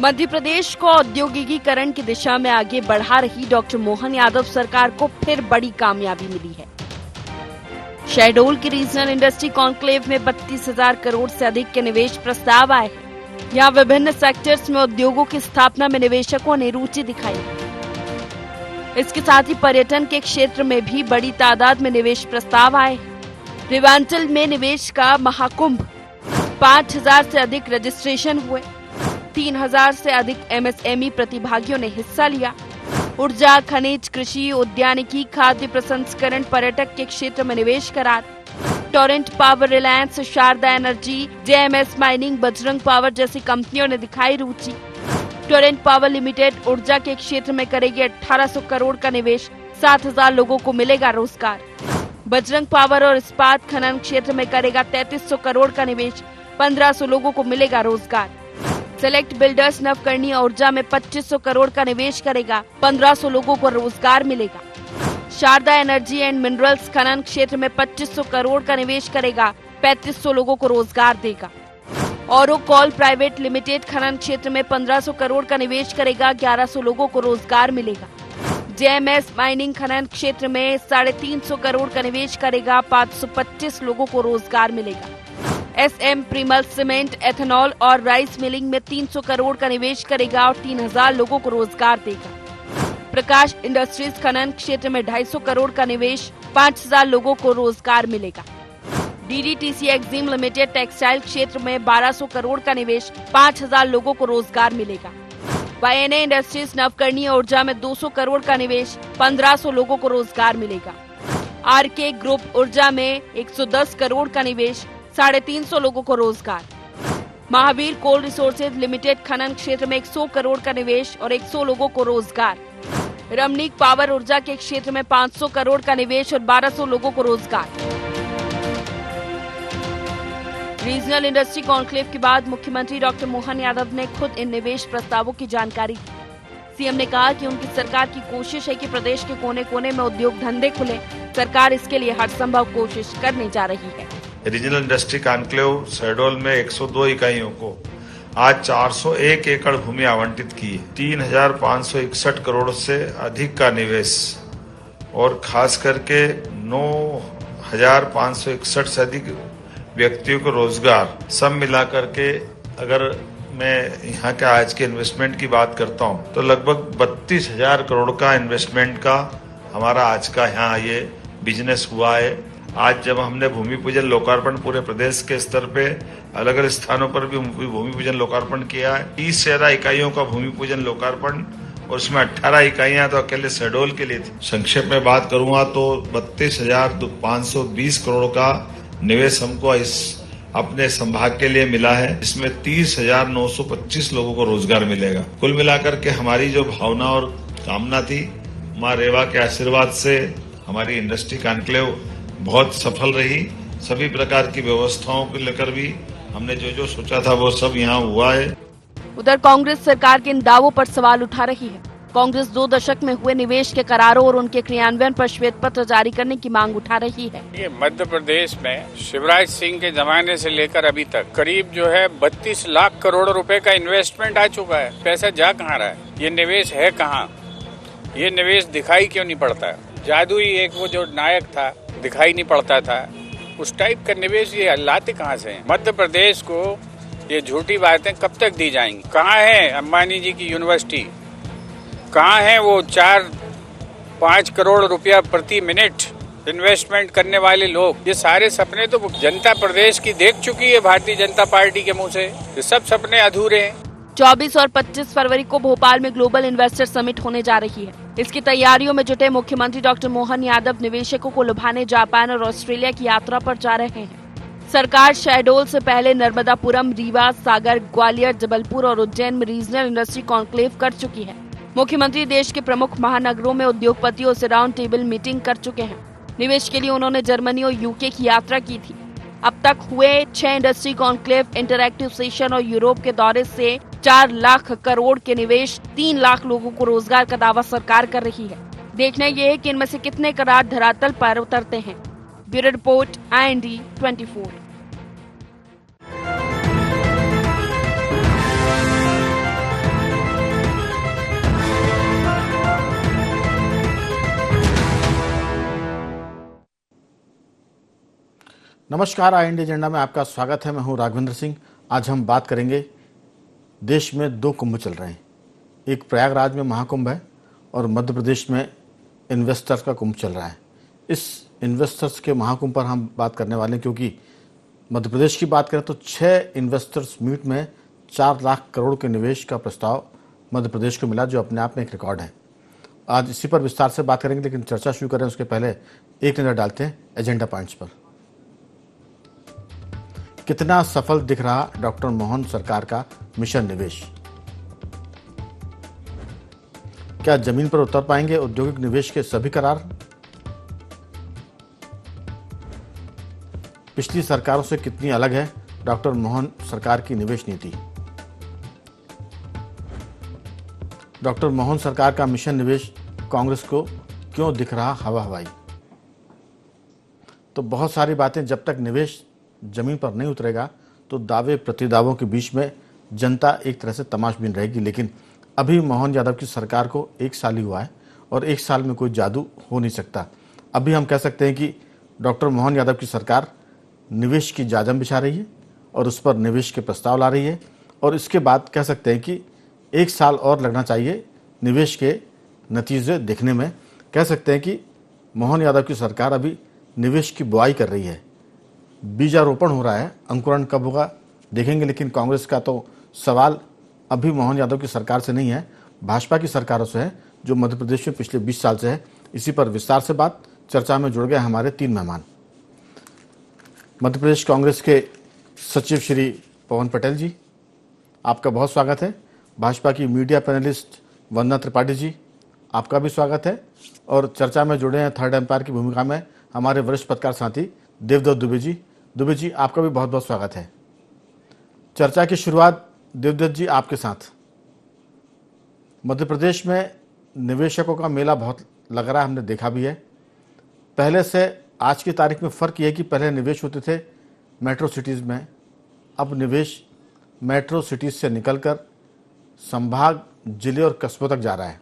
मध्य प्रदेश को औद्योगिकीकरण की दिशा में आगे बढ़ा रही डॉक्टर मोहन यादव सरकार को फिर बड़ी कामयाबी मिली है। शहडोल की रीजनल इंडस्ट्री कॉन्क्लेव में 32,000 करोड़ से अधिक के निवेश प्रस्ताव आए हैं। यहाँ विभिन्न सेक्टर्स में उद्योगों की स्थापना में निवेशकों ने रुचि दिखाई। इसके साथ ही पर्यटन के क्षेत्र में भी बड़ी तादाद में निवेश प्रस्ताव आए। रेवांचल में निवेश का महाकुंभ, 5,000 से अधिक रजिस्ट्रेशन हुए। 3,000 से अधिक MSME प्रतिभागियों ने हिस्सा लिया। ऊर्जा, खनिज, कृषि, उद्यानिकी, खाद्य प्रसंस्करण, पर्यटक के क्षेत्र में निवेश करार। टोरेंट पावर, रिलायंस, शारदा एनर्जी, JMS माइनिंग, बजरंग पावर जैसी कंपनियों ने दिखाई रुचि। टोरेंट पावर लिमिटेड ऊर्जा के क्षेत्र में करेगी 1800 करोड़ का निवेश, 7,000 लोगों को मिलेगा रोजगार। बजरंग पावर और इस्पात खनन क्षेत्र में करेगा 3300 करोड़ का निवेश, 1500 लोगों को मिलेगा रोजगार। सेलेक्ट बिल्डर्स नवकरणीय ऊर्जा में 2500 करोड़ का निवेश करेगा, 1500 लोगों को रोजगार मिलेगा। शारदा एनर्जी एंड मिनरल्स खनन क्षेत्र में 2500 करोड़ का निवेश करेगा, 3500 लोगों को रोजगार देगा। औरोकॉल प्राइवेट लिमिटेड खनन क्षेत्र में 1500 करोड़ का निवेश करेगा, 1100 लोगों को रोजगार मिलेगा। JMS माइनिंग खनन क्षेत्र में 350 करोड़ का निवेश करेगा, 525 लोगों को रोजगार मिलेगा। SM प्रीमल सीमेंट, एथेनॉल और राइस मिलिंग में 300 करोड़ का निवेश करेगा और 3,000 लोगों को रोजगार देगा। प्रकाश इंडस्ट्रीज खनन क्षेत्र में 250 करोड़ का निवेश, 5,000 लोगों को रोजगार मिलेगा। DDTC एक्जिम लिमिटेड टेक्सटाइल क्षेत्र में 1200 करोड़ का निवेश, 5,000 लोगों को रोजगार मिलेगा। YNA इंडस्ट्रीज नवकरणीय ऊर्जा में 200 करोड़ का निवेश, 1500 लोगों को रोजगार मिलेगा। RK ग्रुप ऊर्जा में 110 करोड़ का निवेश, 350 लोगों को रोजगार। महावीर कोल रिसोर्सेज लिमिटेड खनन क्षेत्र में 100 करोड़ का निवेश और 100 लोगों को रोजगार। रमणीक पावर ऊर्जा के क्षेत्र में 500 करोड़ का निवेश और 1200 लोगों को रोजगार। रीजनल इंडस्ट्री कॉन्क्लेव के बाद मुख्यमंत्री डॉक्टर मोहन यादव ने खुद इन निवेश प्रस्तावों की जानकारी दी। सीएम ने कहा कि उनकी सरकार की कोशिश है कि प्रदेश के कोने कोने में उद्योग धंधे खुले। सरकार इसके लिए हर संभव कोशिश करने जा रही है। रीजनल इंडस्ट्री कॉन्क्लेव शहडोल में 102 इकाइयों को आज 401 एकड़ भूमि आवंटित की है। 3,561 करोड़ से अधिक का निवेश और खास करके 9,561 से अधिक व्यक्तियों को रोजगार, सब मिलाकर के अगर मैं यहाँ के आज के इन्वेस्टमेंट की बात करता हूँ तो लगभग 32,000 करोड़ का इन्वेस्टमेंट का हमारा आज का यहाँ ये बिजनेस हुआ है। आज जब हमने भूमि पूजन लोकार्पण पूरे प्रदेश के स्तर पे अलग अलग स्थानों पर भी भूमि पूजन लोकार्पण किया है। 30 से ज्यादा इकाइयों का भूमि पूजन लोकार्पण और उसमें 18 इकाइयां तो अकेले शहडोल के लिए थी। संक्षेप में बात करूंगा तो 32,520 करोड़ का निवेश हमको इस अपने संभाग के लिए मिला है। इसमें 30,925 लोगों को रोजगार मिलेगा। कुल मिलाकर के हमारी जो भावना और कामना थी, माँ रेवा के आशीर्वाद से हमारी इंडस्ट्री कॉन्क्लेव बहुत सफल रही। सभी प्रकार की व्यवस्थाओं को लेकर भी हमने जो सोचा था वो सब यहाँ हुआ है। उधर कांग्रेस सरकार के इन दावों पर सवाल उठा रही है। कांग्रेस 2 दशक में हुए निवेश के करारों और उनके क्रियान्वयन पर श्वेत पत्र जारी करने की मांग उठा रही है। ये मध्य प्रदेश में शिवराज सिंह के जमाने से लेकर अभी तक करीब 32 लाख करोड़ रुपए का इन्वेस्टमेंट आ चुका है। पैसा जा कहाँ रहा है? ये निवेश है कहाँ? ये निवेश दिखाई क्यों नहीं पड़ता? जादुई एक वो जो नायक था, दिखाई नहीं पड़ता था, उस टाइप का निवेश ये लाते कहाँ से हैं? मध्य प्रदेश को ये झूठी बातें कब तक दी जाएंगी? कहाँ है अंबानी जी की यूनिवर्सिटी? कहाँ है वो 4-5 करोड़ रुपया प्रति मिनट इन्वेस्टमेंट करने वाले लोग? ये सारे सपने तो जनता प्रदेश की देख चुकी है भारतीय जनता पार्टी के मुंह से। ये सब सपने अधूरे हैं। 24 और 25 फरवरी को भोपाल में ग्लोबल इन्वेस्टर समिट होने जा रही है। इसकी तैयारियों में जुटे मुख्यमंत्री डॉक्टर मोहन यादव निवेशकों को लुभाने जापान और ऑस्ट्रेलिया की यात्रा पर जा रहे हैं। सरकार शहडोल से पहले नर्मदापुरम, रीवा, सागर, ग्वालियर, जबलपुर और उज्जैन में रीजनल इंडस्ट्री कॉन्क्लेव कर चुकी है। मुख्यमंत्री देश के प्रमुख महानगरों में उद्योगपतियों से राउंड टेबल मीटिंग कर चुके हैं। निवेश के लिए उन्होंने जर्मनी और UK की यात्रा की थी। अब तक हुए 6 इंडस्ट्री कॉन्क्लेव, इंटरैक्टिव सेशन और यूरोप के दौरे से 4 लाख करोड़ के निवेश, 3 लाख लोगों को रोजगार का दावा सरकार कर रही है। देखना यह है कि इनमें से कितने करार धरातल पर उतरते हैं। Bureau report, IND 24। नमस्कार, आई इंडिया एजेंडा में आपका स्वागत है। मैं हूं राघवेंद्र सिंह। आज हम बात करेंगे, देश में 2 कुंभ चल रहे हैं। एक प्रयागराज में महाकुंभ है और मध्य प्रदेश में इन्वेस्टर्स का कुंभ चल रहा है। इस इन्वेस्टर्स के महाकुंभ पर हम बात करने वाले हैं, क्योंकि मध्य प्रदेश की बात करें तो 6 इन्वेस्टर्स मीट में 4 लाख करोड़ के निवेश का प्रस्ताव मध्य प्रदेश को मिला, जो अपने आप में एक रिकॉर्ड है। आज इसी पर विस्तार से बात करेंगे, लेकिन चर्चा शुरू करें उसके पहले एक नज़र डालते हैं एजेंडा पॉइंट्स पर। कितना सफल दिख रहा डॉक्टर मोहन सरकार का मिशन निवेश? क्या जमीन पर उतर पाएंगे औद्योगिक निवेश के सभी करार? पिछली सरकारों से कितनी अलग है डॉक्टर मोहन सरकार की निवेश नीति? डॉक्टर मोहन सरकार का मिशन निवेश कांग्रेस को क्यों दिख रहा हवा हवाई? तो बहुत सारी बातें। जब तक निवेश जमीन पर नहीं उतरेगा तो दावे प्रतिदावों के बीच में जनता एक तरह से तमाशबीन रहेगी। लेकिन अभी मोहन यादव की सरकार को 1 साल ही हुआ है और 1 साल में कोई जादू हो नहीं सकता। अभी हम कह सकते हैं कि डॉक्टर मोहन यादव की सरकार निवेश की जाजम बिछा रही है और उस पर निवेश के प्रस्ताव ला रही है, और इसके बाद कह सकते हैं कि 1 साल और लगना चाहिए निवेश के नतीजे दिखने में। कह सकते हैं कि मोहन यादव की सरकार अभी निवेश की बुआई कर रही है, बीजारोपण हो रहा है। अंकुरण कब होगा देखेंगे। लेकिन कांग्रेस का तो सवाल अभी मोहन यादव की सरकार से नहीं है, भाजपा की सरकारों से है, जो मध्य प्रदेश में पिछले 20 साल से है। इसी पर विस्तार से बात चर्चा में जुड़ गए हमारे 3 मेहमान। मध्य प्रदेश कांग्रेस के सचिव श्री पवन पटेल जी, आपका बहुत स्वागत है। भाजपा की मीडिया पैनलिस्ट वंदना त्रिपाठी जी, आपका भी स्वागत है। और चर्चा में जुड़े हैं थर्ड एम्पायर की भूमिका में हमारे वरिष्ठ पत्रकार साथी देवदत्त दुबे जी। दुबे जी, आपका भी बहुत बहुत स्वागत है। चर्चा की शुरुआत देवदत्त जी आपके साथ। मध्य प्रदेश में निवेशकों का मेला बहुत लग रहा है, हमने देखा भी है। पहले से आज की तारीख में फ़र्क ये है कि पहले निवेश होते थे मेट्रो सिटीज़ में, अब निवेश मेट्रो सिटीज़ से निकलकर संभाग, जिले और कस्बों तक जा रहा है।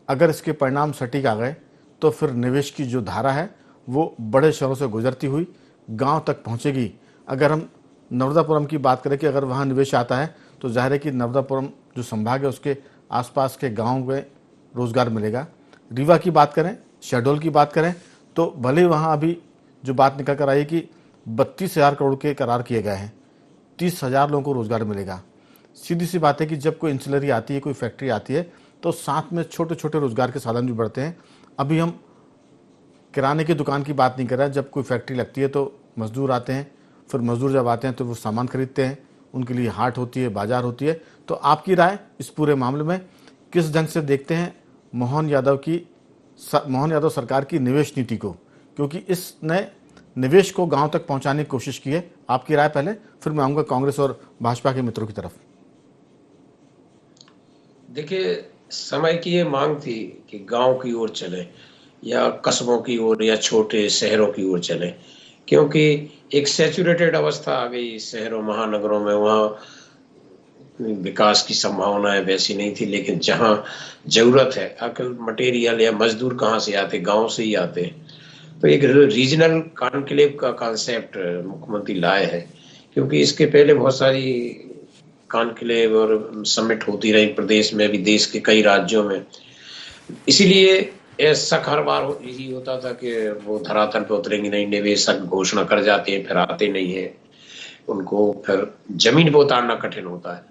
अगर इसके परिणाम सटीक आ गए तो फिर निवेश की जो धारा है वो बड़े शहरों से गुजरती हुई गांव तक पहुंचेगी। अगर हम नर्मदापुरम की बात करें कि अगर वहां निवेश आता है तो जाहिर है कि नर्मदापुरम जो संभाग है उसके आसपास के गांव में रोजगार मिलेगा। रीवा की बात करें, शहडोल की बात करें, तो भले ही वहाँ अभी जो बात निकल कर आई कि 32,000 करोड़ के करार किए गए हैं, 30,000 लोगों को रोजगार मिलेगा। सीधी सी बात है कि जब कोई इंसुलरी आती है, कोई फैक्ट्री आती है, तो साथ में छोटे छोटे रोजगार के साधन भी बढ़ते हैं। अभी हम किराने की दुकान की बात नहीं कर रहे हैं। जब कोई फैक्ट्री लगती है तो मजदूर आते हैं, फिर मजदूर जब आते हैं तो वो सामान खरीदते हैं, उनके लिए हाट होती है, बाजार होती है। तो आपकी राय इस पूरे मामले में, किस ढंग से देखते हैं मोहन यादव सरकार की निवेश नीति को? क्योंकि इसने निवेश को गांव तक पहुंचाने की कोशिश की है। आपकी राय पहले, फिर मैं आऊँगा कांग्रेस और भाजपा के मित्रों की तरफ। देखिए, समय की ये मांग थी कि गांव की ओर चले या कस्बों की ओर या छोटे शहरों की ओर चले, क्योंकि एक सैचुरेटेड अवस्था आ गई शहरों महानगरों में। वहाँ विकास की संभावनाएं वैसी नहीं थी, लेकिन जहां जरूरत है, अकल मटेरियल या मजदूर कहाँ से आते? गांव से ही आते। तो एक रीजनल कॉन्क्लेव का कॉन्सेप्ट मुख्यमंत्री लाए हैं, क्योंकि इसके पहले बहुत सारी कॉन्क्लेव और समिट होती रही प्रदेश में भी, देश के कई राज्यों में। इसीलिए ऐसा हर बार यही होता था कि वो धरातल पे उतरेंगे नहीं, निवेशक घोषणा कर जाते हैं फिर आते नहीं है, उनको फिर जमीन पे उतारना कठिन होता है।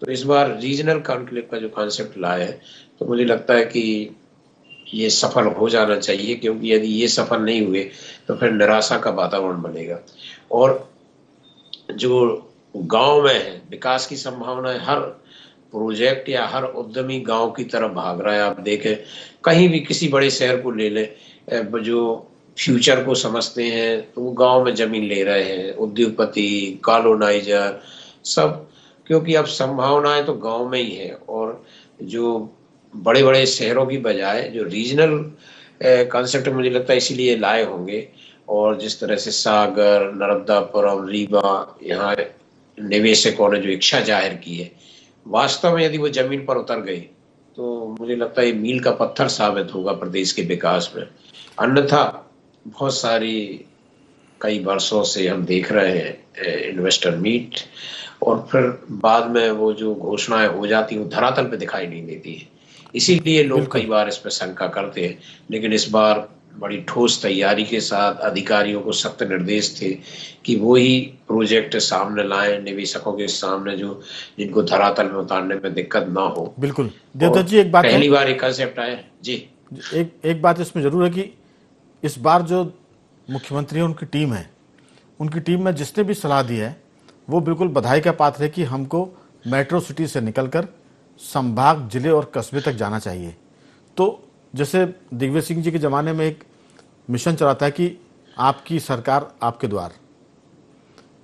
तो इस बार रीजनल कॉन्क्लेव का जो कॉन्सेप्ट लाया है, तो मुझे लगता है कि ये सफल हो जाना चाहिए, क्योंकि यदि ये सफल नहीं हुए तो फिर निराशा का वातावरण बनेगा। और जो गांव में है, विकास की संभावना है, हर प्रोजेक्ट या हर उद्यमी गांव की तरफ भाग रहा है। आप देखें, कहीं भी किसी बड़े शहर को ले लें, जो फ्यूचर को समझते हैं तो वो गांव में जमीन ले रहे हैं, उद्योगपति, कॉलोनाइजर सब, क्योंकि अब संभावनाएं तो गांव में ही है। और जो बड़े बड़े शहरों की बजाय जो रीजनल कॉन्सेप्ट मुझे लगता है इसीलिए लाए होंगे। और जिस तरह से सागर, नर्मदापुरम, रीवा, यहाँ निवेशकों ने जो इच्छा जाहिर की है, वास्तव में यदि वो जमीन पर उतर गई तो मुझे लगता है ये मील का पत्थर साबित होगा प्रदेश के विकास में। अन्यथा बहुत सारी कई वर्षों से हम देख रहे हैं इन्वेस्टर मीट, और फिर बाद में वो जो घोषणाएं हो जाती हैं वो धरातल पे दिखाई नहीं देती है। इसीलिए लोग कई बार इस पे शंका करते हैं, लेकिन इस बार बड़ी ठोस तैयारी के साथ अधिकारियों को सख्त निर्देश थे कि वो ही प्रोजेक्ट सामने लाएं निवेशकों के सामने, जो जिनको धरातल में उतारने में दिक्कत ना हो। बिल्कुल देवदत्त जी, एक बात पहली बार एक कंसेप्ट आया जी। एक बात इसमें जरूर है कि इस बार जो मुख्यमंत्री है उनकी टीम है, उनकी टीम में जिसने भी सलाह दी है वो बिल्कुल बधाई का पात्र है कि हमको मेट्रो सिटी से निकलकर संभाग, जिले और कस्बे तक जाना चाहिए। तो जैसे दिग्विजय सिंह जी के ज़माने में एक मिशन चलाता है कि आपकी सरकार आपके द्वार,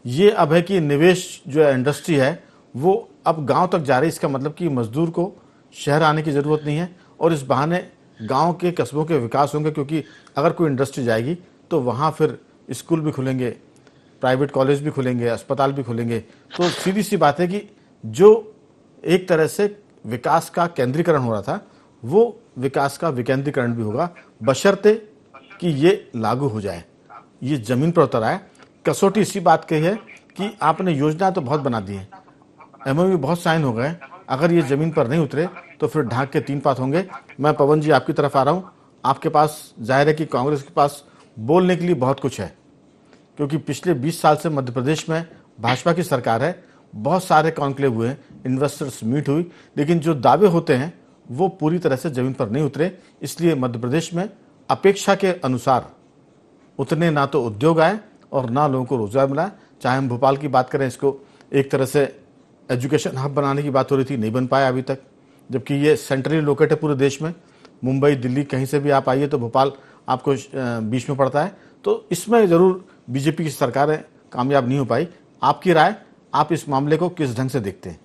ये अब है कि निवेश जो है, इंडस्ट्री है, वो अब गांव तक जा रही है। इसका मतलब कि मजदूर को शहर आने की ज़रूरत नहीं है और इस बहाने गांव के कस्बों के विकास होंगे, क्योंकि अगर कोई इंडस्ट्री जाएगी तो वहाँ फिर स्कूल भी खुलेंगे, प्राइवेट कॉलेज भी खुलेंगे, अस्पताल भी खुलेंगे। तो सीधी सी बात है कि जो एक तरह से विकास का केंद्रीकरण हो रहा था वो विकास का विकेंद्रीकरण भी होगा, बशर्ते कि ये लागू हो जाए, ये जमीन पर उतर आए। कसौटी इसी बात की है कि आपने योजना तो बहुत बना दी है, एमओयू बहुत साइन हो गए, अगर ये जमीन पर नहीं उतरे तो फिर ढाक के 3 पात होंगे। मैं पवन जी आपकी तरफ आ रहा हूँ। आपके पास जाहिर है कि कांग्रेस के पास बोलने के लिए बहुत कुछ है, क्योंकि पिछले 20 साल से मध्य प्रदेश में भाजपा की सरकार है, बहुत सारे कॉन्क्लेव हुए, इन्वेस्टर्स मीट हुई, लेकिन जो दावे होते हैं वो पूरी तरह से जमीन पर नहीं उतरे। इसलिए मध्य प्रदेश में अपेक्षा के अनुसार उतने ना तो उद्योग आए और ना लोगों को रोजगार मिला। चाहे हम भोपाल की बात करें, इसको एक तरह से एजुकेशन हब बनाने की बात हो रही थी, नहीं बन पाया अभी तक, जबकि ये सेंट्रली लोकेट है पूरे देश में। मुंबई, दिल्ली, कहीं से भी आप आइए तो भोपाल आपको बीच में पड़ता है। तो इसमें ज़रूर बीजेपी की सरकारें कामयाब नहीं हो पाई। आपकी राय, आप इस मामले को किस ढंग से देखते हैं?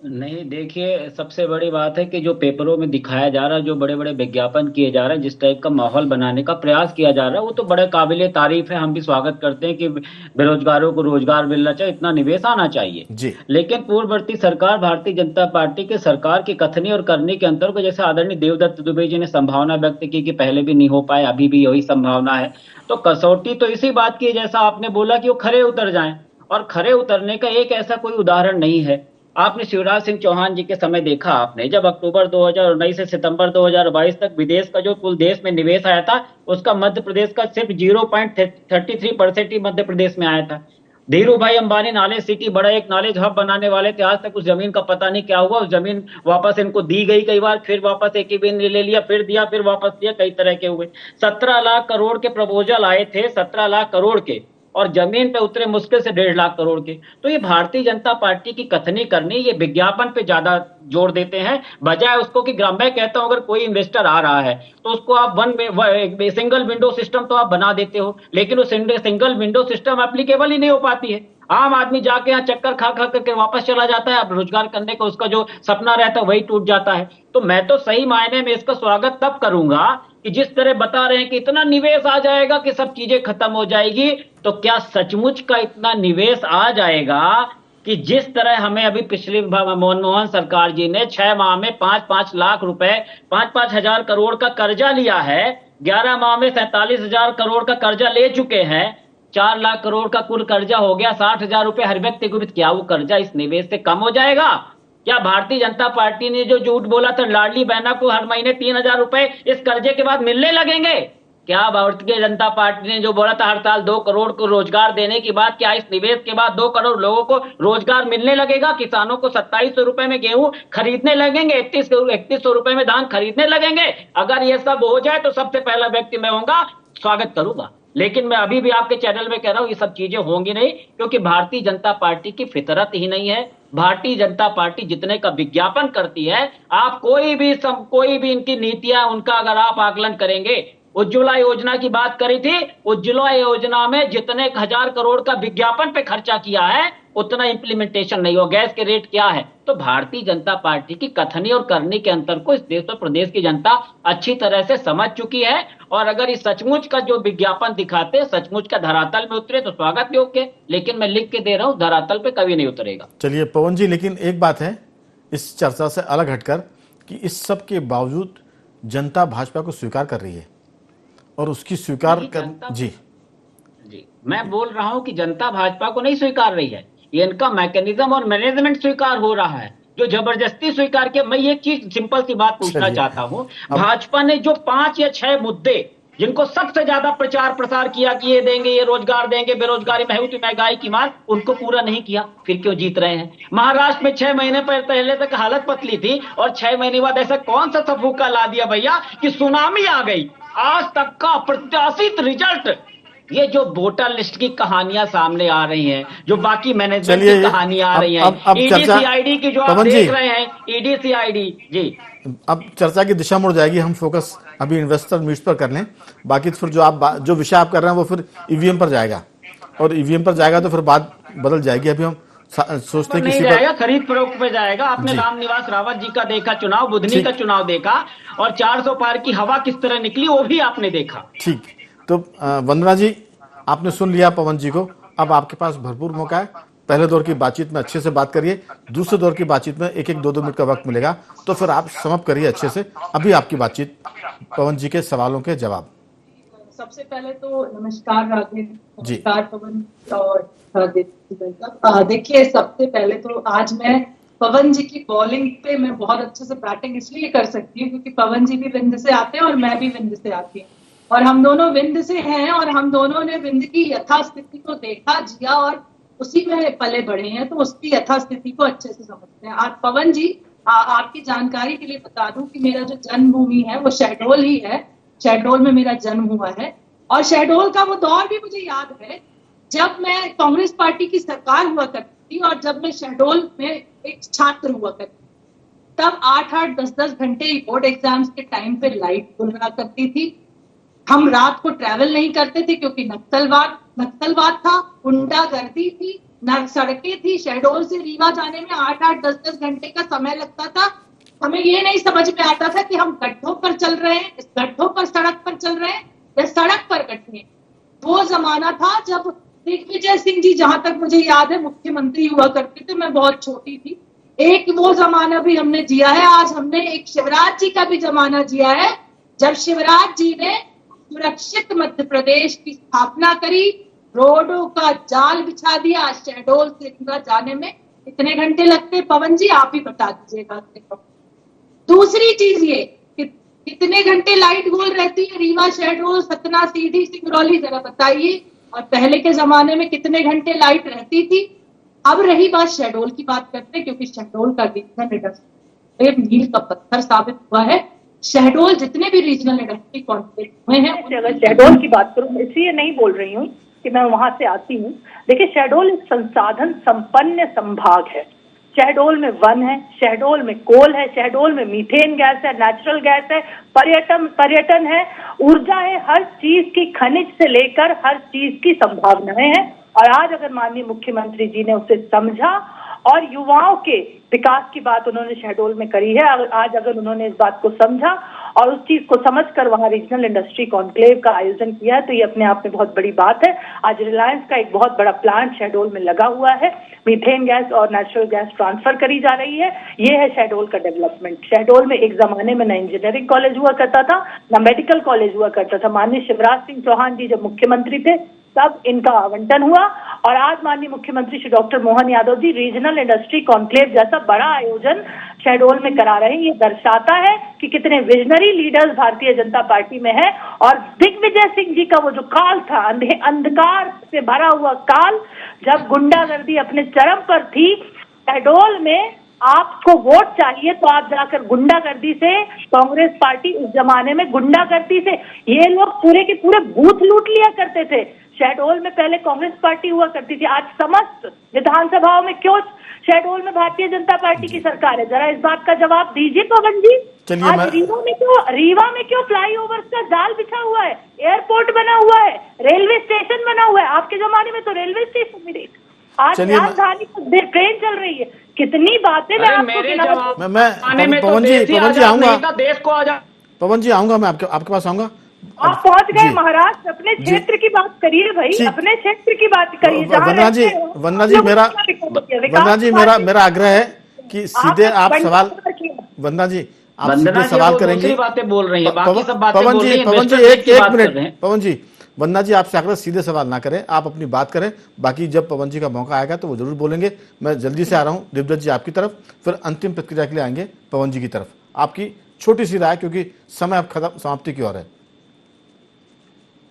नहीं, देखिए, सबसे बड़ी बात है कि जो पेपरों में दिखाया जा रहा है, जो बड़े बड़े विज्ञापन किए जा रहे हैं, जिस टाइप का माहौल बनाने का प्रयास किया जा रहा है, वो तो बड़े काबिले तारीफ है। हम भी स्वागत करते हैं कि बेरोजगारों को रोजगार मिलना चाहिए, इतना निवेश आना चाहिए जी। लेकिन पूर्ववर्ती सरकार भारतीय जनता पार्टी के सरकार की कथनी और करनी के अंतर को, जैसे आदरणीय देवदत्त दुबे जी ने संभावना व्यक्त की कि पहले भी नहीं हो पाए, अभी भी यही संभावना है, तो कसौटी तो इसी बात की, जैसा आपने बोला कि वो खरे उतर जाएं, और खरे उतरने का एक ऐसा कोई उदाहरण नहीं है। आपने शिवराज सिंह चौहान जी के समय देखा, आपने जब अक्टूबर 2019 से सितंबर 2022 तक विदेश का जो कुल देश में निवेश आया था, उसका मध्य प्रदेश का सिर्फ 0.33% ही मध्य प्रदेश में आया था। धीरू भाई अंबानी नॉलेज सिटी, बड़ा एक नॉलेज हब बनाने वाले थे, आज तक उस जमीन का पता नहीं क्या हुआ। उस जमीन वापस इनको दी गई कई बार, फिर वापस एक ही दिन ले लिया, फिर दिया, फिर वापस दिया, कई तरह के हुए। 17 लाख करोड़ के प्रपोजल आए थे, 17 लाख करोड़ के, और जमीन पे उतरे मुश्किल से 1.5 लाख करोड़ के। तो ये भारतीय जनता पार्टी की कथनी करनी, ये विज्ञापन पे ज्यादा जोर देते हैं, बजाय उसको कि मैं कहता हूं अगर कोई इन्वेस्टर आ रहा है तो उसको आप सिंगल विंडो सिस्टम तो आप बना देते हो, लेकिन वो सिंगल विंडो सिस्टम एप्लीकेबल ही नहीं हो पाती है। आम आदमी जाके यहाँ चक्कर खा खा करके वापस चला जाता है, अब रोजगार करने का उसका जो सपना रहता है वही टूट जाता है। तो मैं तो सही मायने में इसका स्वागत तब करूंगा कि जिस तरह बता रहे हैं कि इतना निवेश आ जाएगा कि सब चीजें खत्म हो जाएगी, तो क्या सचमुच का इतना निवेश आ जाएगा कि जिस तरह हमें अभी पिछली मनमोहन सरकार जी ने 6 माह में 5-5 लाख रुपए, 5-5 हजार करोड़ का कर्जा लिया है, 11 माह में 47,000 करोड़ का कर्जा ले चुके हैं, 4 लाख करोड़ का कुल कर्जा हो गया, 60,000 रुपए हर व्यक्ति को। क्या वो कर्जा इस निवेश से कम हो जाएगा? क्या भारतीय जनता पार्टी ने जो झूठ बोला था लाडली बहना को हर महीने 3,000 रुपए इस कर्जे के बाद मिलने लगेंगे? क्या भारतीय जनता पार्टी ने जो बोला था हर साल 2 करोड़ को रोजगार देने की बात, क्या इस निवेश के बाद 2 करोड़ लोगों को रोजगार मिलने लगेगा? किसानों को 2700 रुपए में गेहूं खरीदने लगेंगे, 3100 रुपए में धान खरीदने लगेंगे। अगर ये सब हो जाए तो सबसे पहला व्यक्ति मैं होऊंगा, स्वागत करूंगा। लेकिन मैं अभी भी आपके चैनल में कह रहा हूं ये सब चीजें होंगी नहीं, क्योंकि भारतीय जनता पार्टी की फितरत ही नहीं है। भारतीय जनता पार्टी जितने का विज्ञापन करती है, आप कोई भी इनकी नीतियां, उनका अगर आप आकलन करेंगे, उज्ज्वला योजना की बात करी थी, उज्ज्वला योजना में जितने 1000 करोड़ का विज्ञापन पे खर्चा किया है उतना इंप्लीमेंटेशन नहीं हो। गैस के रेट क्या है? तो भारतीय जनता पार्टी की कथनी और करनी के अंतर को इस देश और प्रदेश की जनता अच्छी तरह से समझ चुकी है, और अगर इस सचमुच का जो विज्ञापन दिखाते सचमुच का धरातल में उतरे तो स्वागत योग्य, लेकिन मैं लिख के दे रहा हूं धरातल पे कभी नहीं उतरेगा। चलिए पवन जी, लेकिन एक बात है इस चर्चा से अलग हटकर कि इस सब के बावजूद जनता भाजपा को स्वीकार कर रही है, और उसकी स्वीकार कर जी, मैं बोल रहा हूं कि जनता भाजपा को नहीं स्वीकार रही है, ये इनका मैकेनिज्म और मैनेजमेंट स्वीकार हो रहा है, जो जबरदस्ती स्वीकार किया। मैं एक चीज सिंपल सी बात पूछना चलिए, चाहता हूं, भाजपा ने जो 5 या 6 मुद्दे जिनको सबसे ज्यादा प्रचार प्रसार किया कि ये देंगे, ये रोजगार देंगे, बेरोजगारी में महंगाई की मार, उनको पूरा नहीं किया, फिर क्यों जीत रहे हैं? महाराष्ट्र में 6 महीने पहले तक हालत पतली थी और 6 महीने बाद ऐसा कौन सा फूका ला दिया भैया कि सुनामी आ गई। आज तक का अप्रत्याशित रिजल्ट, ये जो वोटर लिस्ट की कहानियां सामने आ रही हैं, जो बाकी मैनेजमेंट की कहानियां आ रही हैं, ईडीसीआईडी की जो आप देख रहे हैं, ईडीसीआईडी जी। अब चर्चा की दिशा मुड़ जाएगी, हम फोकस अभी इन्वेस्टर मीट पर कर लें, बाकी फिर जो विषय आप कर रहे हैं वो फिर ईवीएम पर जाएगा, और ईवीएम पर जाएगा तो फिर बात बदल जाएगी। अभी हम सोचते हैं नहीं जाएगा, खरीद फरोख्त पे जाएगा। आपने रामनिवास रावत जी का देखा चुनाव, बुधनी का चुनाव देखा, और 400 पार की हवा किस तरह निकली वो भी आपने देखा। ठीक, तो वंदना जी, आपने सुन लिया पवन जी को, अब आपके पास भरपूर मौका है। पहले दौर की बातचीत में अच्छे से बात करिए, दूसरे दौर की बातचीत में 1-1, 2-2 मिनट का वक्त मिलेगा, तो फिर आप समाप्त करिए अच्छे से। अभी आपकी बातचीत, पवन जी के सवालों के जवाब। सबसे पहले तो नमस्कार राधे, जी, नमस्कार पवन और देखिए, सबसे पहले तो आज मैं पवन जी की बॉलिंग पे मैं बहुत अच्छे से बैटिंग इसलिए कर सकती हूँ क्योंकि पवन जी भी विंध्य से आते हैं और मैं भी विंध्य से आती हूँ, और हम दोनों विंध्य से हैं, और हम दोनों ने विंध्य की यथास्थिति को देखा, जिया और उसी में पले बढ़े हैं, तो उसकी यथास्थिति को अच्छे से समझते हैं। आज पवन जी, आपकी जानकारी के लिए बता दूं कि मेरा जो जन्मभूमि है वो शहडोल ही है। शहडोल में मेरा जन्म हुआ है, और शहडोल का वो दौर भी मुझे याद है जब मैं कांग्रेस पार्टी की सरकार हुआ करती थी, और जब मैं शहडोल में एक छात्र हुआ करती, तब 8-8, 10-10 घंटे बोर्ड एग्जाम्स के टाइम पे लाइट गुल रहा करती थी। हम रात को ट्रैवल नहीं करते थे क्योंकि नक्सलवाद था, गुंडागर्दी थी, सड़कें थी। शहडोल से रीवा जाने में 8-8, 10-10 घंटे का समय लगता था। हमें ये नहीं समझ में आता था कि हम गड्ढों पर चल रहे हैं, इस गड्ढों पर सड़क पर चल रहे हैं या सड़क पर गड्ढे। वो जमाना था जब दिग्विजय सिंह जी, जहां तक मुझे याद है, मुख्यमंत्री हुआ करते थे। मैं बहुत छोटी थी। एक वो जमाना भी हमने जिया है। आज हमने एक शिवराज जी का भी जमाना जिया है, जब शिवराज जी ने सुरक्षित मध्य प्रदेश की स्थापना करी, रोडों का जाल बिछा दिया। शहडोल से रीवा जाने में कितने घंटे लगते, पवन जी आप ही बता दीजिएगा। दूसरी चीज ये कि कितने घंटे लाइट गोल रहती है रीवा, शहडोल, सतना, सीधी, सिंगरौली, जरा बताइए। और पहले के जमाने में कितने घंटे लाइट रहती थी। अब रही बात शहडोल की, बात करते हैं, क्योंकि शहडोल का रीजनल इंडस्ट्री मील का पत्थर साबित हुआ है। शहडोल जितने भी रीजनल इंडस्ट्री कॉन्फ्लिक्ट हुए हैं, अगर शहडोल की बात करूं, इसलिए नहीं बोल रही हूँ कि मैं वहां से आती हूँ। देखिए, शहडोल एक संसाधन संपन्न संभाग है। शहडोल में वन है, शहडोल में कोल है, शहडोल में मीथेन गैस है, नेचुरल गैस है, पर्यटन है, ऊर्जा है, हर चीज की, खनिज से लेकर हर चीज की संभावनाएं हैं। और आज अगर माननीय मुख्यमंत्री जी ने उसे समझा और युवाओं के विकास की बात उन्होंने शहडोल में करी है, आज अगर उन्होंने इस बात को समझा और उस चीज को समझकर वहां रीजनल इंडस्ट्री कॉन्क्लेव का आयोजन किया है, तो ये अपने आप में बहुत बड़ी बात है। आज रिलायंस का एक बहुत बड़ा प्लांट शहडोल में लगा हुआ है, मीथेन गैस और नेचुरल गैस ट्रांसफर करी जा रही है। ये है शहडोल का डेवलपमेंट। शहडोल में एक जमाने में न इंजीनियरिंग कॉलेज हुआ करता था, न मेडिकल कॉलेज हुआ करता था। माननीय शिवराज सिंह चौहान जी जब मुख्यमंत्री थे तब इनका आवंटन हुआ, और आज माननीय मुख्यमंत्री Shri doctor Mohan Yadav ji regional industry conclave जैसा बड़ा आयोजन शहडोल में करा रहे हैं। ये दर्शाता है कि कितने visionary leaders Bharatiya Janata party में है। और दिग्विजय सिंह जी का वो जो काल था, अंधकार से भरा हुआ काल, जब गुंडागर्दी अपने चरम पर थी, शहडोल में आपको वोट चाहिए तो आप जाकर गुंडागर्दी से, कांग्रेस पार्टी उस जमाने में गुंडागर्दी से ये लोग पूरे के पूरे बूथ लूट लिया करते थे। शहडोल में पहले कांग्रेस पार्टी हुआ करती थी, आज समस्त विधानसभाओं में क्यों शहडोल में भारतीय जनता पार्टी की सरकार है? जरा इस बात का जवाब दीजिए पवन जी। आज रीवा में क्यों फ्लाईओवर का जाल बिछा हुआ है, एयरपोर्ट बना हुआ है, रेलवे स्टेशन बना हुआ है? आपके जमाने में तो रेलवे स्टेशन भी नहीं, आज राजधानी पर ट्रेन चल रही है। कितनी बातें मैं पवन जी आऊंगा, मैं आपके पास आऊंगा। आप पहुंच गए महाराष्ट्र, अपने क्षेत्र की बात करिए भाई, अपने क्षेत्र की बात करिए। वंदना जी मेरा आग्रह है कि सीधे आप सवाल, वंदना जी आप सीधे सवाल करेंगे। बातें बोल रही है, बाकी सब बातें पवन जी एक मिनट, पवन जी वंदना जी, आपसे आग्रह सीधे सवाल ना करें, आप अपनी बात करें, बाकी जब पवन जी का मौका आएगा तो वो जरूर बोलेंगे। मैं जल्दी से आ रहा हूँ दिव्यदत्त जी आपकी तरफ, फिर अंतिम प्रतिक्रिया के लिए आएंगे पवन जी की तरफ। आपकी छोटी सी राय, क्योंकि समय अब खत्म, समाप्ति की ओर है।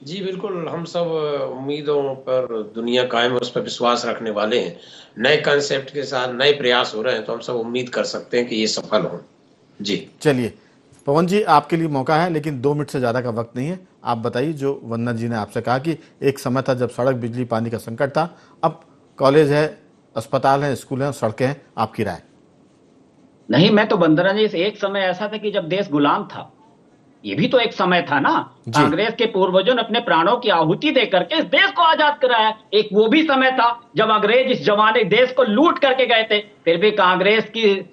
जी बिल्कुल, हम सब उम्मीदों पर दुनिया कायम है, उस पर विश्वास रखने वाले हैं। नए कंसेप्ट के साथ नए प्रयास हो रहे हैं, तो हम सब उम्मीद कर सकते हैं कि ये सफल हो। जी चलिए पवन जी, आपके लिए मौका है, लेकिन 2 मिनट से ज्यादा का वक्त नहीं है। आप बताइए, जो वंदना जी ने आपसे कहा कि एक समय था जब सड़क, बिजली, पानी का संकट था, अब कॉलेज है, अस्पताल है, स्कूल है, सड़कें हैं, आपकी राय? नहीं, मैं तो वंदना जी, एक समय ऐसा था कि जब देश गुलाम था, ये भी तो एक समय था ना। कांग्रेस के पूर्वजों ने अपने प्राणों की आहुति दे करके इस देश को आजाद कराया। एक वो भी समय था जब अंग्रेज इस जमाने देश को लूट करके गए थे, फिर भी कांग्रेस की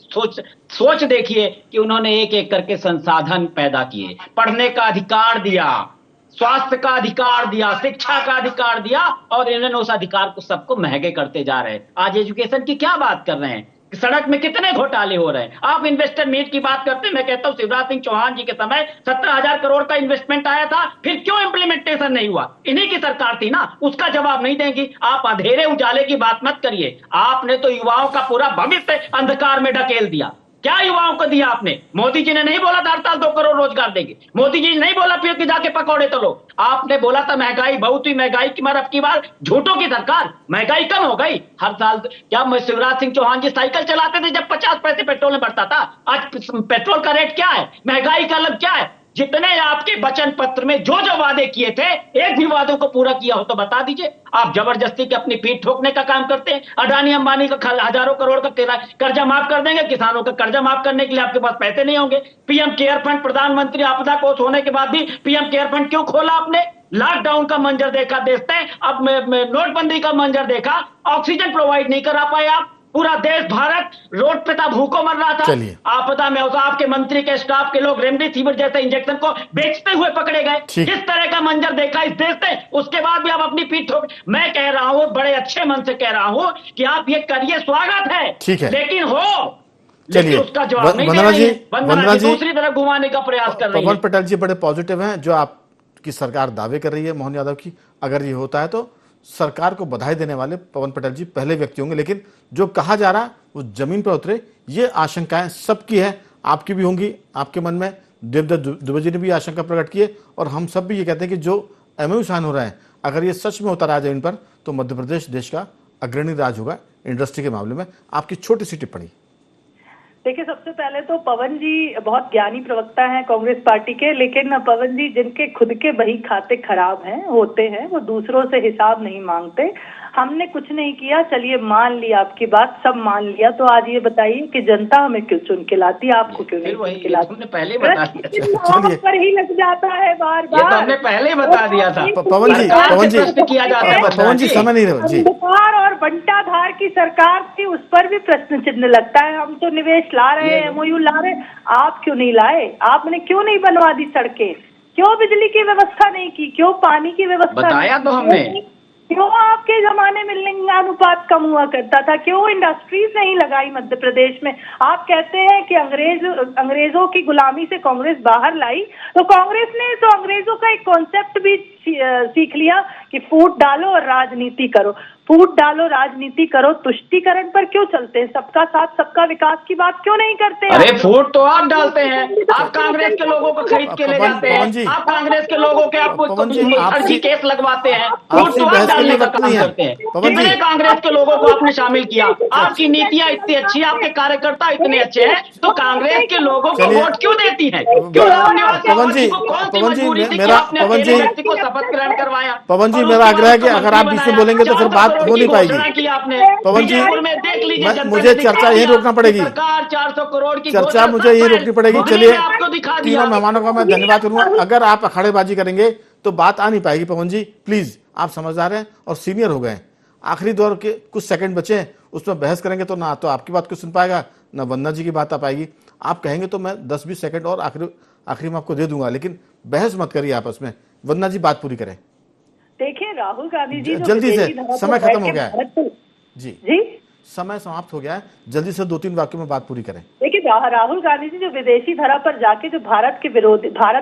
सोच देखिए कि उन्होंने एक एक करके संसाधन पैदा किए, पढ़ने का अधिकार दिया, स्वास्थ्य का अधिकार दिया, शिक्षा का अधिकार दिया, और इन्होंने उस अधिकार को सबको महंगे करते जा रहे हैं। आज एजुकेशन की क्या बात कर रहे हैं, सड़क में कितने घोटाले हो रहे हैं। आप इन्वेस्टर मीट की बात करते हैं, मैं कहता हूं शिवराज सिंह चौहान जी के समय 17,000 करोड़ का इन्वेस्टमेंट आया था, फिर क्यों इंप्लीमेंटेशन नहीं हुआ? इन्हीं की सरकार थी ना, उसका जवाब नहीं देंगी। आप अंधेरे उजाले की बात मत करिए, आपने तो युवाओं का पूरा भविष्य अंधकार में ढकेल दिया। क्या युवाओं को दिया आपने? मोदी जी ने नहीं बोला था हर साल 2 करोड़ रोजगार देंगे, मोदी जी ने नहीं बोला फिर कि जाके पकौड़े तलो। आपने बोला था महंगाई बहुत हुई, महंगाई की मार अब की बार झूठों की सरकार, महंगाई कम हो गई हर साल। क्या शिवराज सिंह चौहान जी साइकिल चलाते थे जब 50 पैसे पेट्रोल में बढ़ता था? आज पेट्रोल का रेट क्या है, महंगाई का अलग क्या है? जितने आपके वचन पत्र में जो जो वादे किए थे, एक भी वादों को पूरा किया हो तो बता दीजिए। आप जबरदस्ती के अपनी पीठ ठोकने का काम करते हैं। अडानी अंबानी का हजारों करोड़ का कर्जा माफ कर देंगे, किसानों का कर्जा माफ करने के लिए आपके पास पैसे नहीं होंगे। पीएम केयर फंड, प्रधानमंत्री आपदा कोष होने के बाद भी पीएम केयर फंड क्यों खोला आपने? लॉकडाउन का मंजर देखा देश ने, अब नोटबंदी का मंजर देखा, ऑक्सीजन प्रोवाइड नहीं करा पाए आप। पूरा देश, भारत रोड पे था, भूखों मर रहा था। आपदा में आपके मंत्री के स्टाफ के लोग रेमडेसिविर जैसे इंजेक्शन को बेचते हुए पकड़े गए। किस तरह का मंजर देखा इस देश ने, उसके बाद भी आप अपनी पीठ ठोक। मैं कह रहा हूं, बड़े अच्छे मन से कह रहा हूं कि आप ये करिए, स्वागत है, लेकिन चलिए उसका जवाब नहीं दे रही है। वंदना जी दूसरी तरफ घुमाने का प्रयास कर रही है। पवन पटेल जी बड़े पॉजिटिव हैं, जो आपकी सरकार दावे कर रही है मोहन यादव की, अगर ये होता है तो सरकार को बधाई देने वाले पवन पटेल जी पहले व्यक्ति होंगे। लेकिन जो कहा जा रहा है वो जमीन पर उतरे, ये आशंकाएं सबकी है, आपकी भी होंगी, आपके मन में देवदत्त दुबे जी ने भी आशंका प्रकट की है, और हम सब भी ये कहते हैं कि जो एमओयू साइन हो रहा है, अगर ये सच में उतर आ जमीन पर तो मध्य प्रदेश देश का अग्रणी राज्य होगा इंडस्ट्री के मामले में। आपकी छोटी सी टिप्पणी। देखिए, सबसे पहले तो पवन जी बहुत ज्ञानी प्रवक्ता हैं कांग्रेस पार्टी के, लेकिन पवन जी जिनके खुद के बही खाते खराब होते हैं, वो दूसरों से हिसाब नहीं मांगते। हमने कुछ नहीं किया, चलिए मान लिया आपकी बात, सब मान लिया, तो आज ये बताइए कि जनता हमें क्यों चुन के लाती, आपको क्यों नहीं चुन के लाती? हमने पहले बता दिया, आप पर ही लग जाता है बार बार। हमने पहले बता दिया था। पवन जी समय नहीं रहा जी। अंधकार और बंटाधार की सरकार थी, उस पर भी प्रश्न चिन्ह लगता है। हम तो निवेश ला रहे हैं, एमओयू ला रहे हैं, आप क्यों नहीं लाए? आपने क्यों नहीं बनवा दी सड़कें? क्यों बिजली की व्यवस्था नहीं की? क्यों पानी की व्यवस्था? बताया तो हमने। क्यों आपके जमाने में लिंगानुपात कम हुआ करता था? क्यों इंडस्ट्रीज नहीं लगाई मध्य प्रदेश में? आप कहते हैं कि अंग्रेजों की गुलामी से कांग्रेस बाहर लाई, तो कांग्रेस ने तो अंग्रेजों का एक कॉन्सेप्ट भी सीख लिया कि फूट डालो और राजनीति करो। फूट डालो, राजनीति करो, तुष्टीकरण पर क्यों चलते हैं? सबका साथ सबका विकास की बात क्यों नहीं करते? अरे फूट तो आप डालते हैं, आप कांग्रेस के लोगों को खरीद के ले जाते हैं, आप कांग्रेस के लोगों के आप फर्जी केस लगवाते हैं, फूट तो आप डालने का काम करते हैं। कितने कांग्रेस के लोगों को आपने शामिल किया? आपकी नीतियां इतनी अच्छी, आपके कार्यकर्ता इतने अच्छे हैं, तो कांग्रेस के लोगों को वोट क्यों देती है? पवन जी मेरा आग्रह है कि अगर आप बीच में बोलेंगे तो फिर बात हो नहीं पाएगी। पवन जी, मुझे चर्चा यही रोकना पड़ेगी, 400 करोड़ की चर्चा मुझे यही रोकनी पड़ेगी। चलिए, तीनों मेहमानों का मैं धन्यवाद करूंगा। अगर आप अखाड़ेबाजी करेंगे तो बात आ नहीं पाएगी। पवन जी प्लीज, आप समझदार हैं और सीनियर हो गए, आखिरी दौर के कुछ सेकंड बचे हैं, उसमें बहस करेंगे तो ना तो आपकी बात को सुन पाएगा, ना वंदना जी की बात आ पाएगी। आप कहेंगे तो मैं 10-20 सेकंड और आखिरी में आपको दे दूंगा, लेकिन बहस मत करिए आपस में। वंदना जी बात पूरी करें। देखिए, राहुल गांधी जी जल्दी से, समय खत्म हो गया है जी। समय समाप्त हो गया है, जल्दी से 2-3 वाक्यों में बात पूरी करें। देखिए, राहुल गांधी जी जो विदेशी धरा पर जाके जो भारत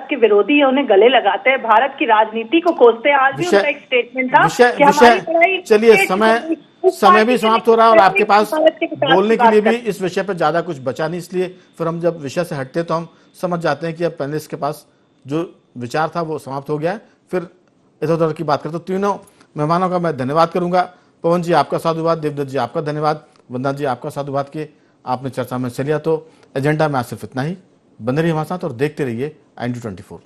के विरोधी है उन्हें गले लगाते हैं, भारत की राजनीति को कोसते हैं। आज भी उनका एक स्टेटमेंट था कि हमारी पढ़ाई, चलिए समय भी समाप्त हो रहा है और आपके पास बोलने के लिए भी इस विषय पर ज्यादा कुछ बचा नहीं, इसलिए फिर हम जब विषय से हटते तो हम समझ जाते हैं कि अब पैनलिस्ट के पास जो विचार था वो समाप्त हो गया है। फिर इधर उधर की बात करते तो तीनों मेहमानों का मैं धन्यवाद करूंगा। पवन जी आपका साधुवाद, देवदत्त जी आपका धन्यवाद, वंदना जी आपका साधुवाद कि आपने चर्चा में चलिया। तो एजेंडा में आज सिर्फ इतना ही। बने रहिए हमारे साथ और देखते रहिए IND24।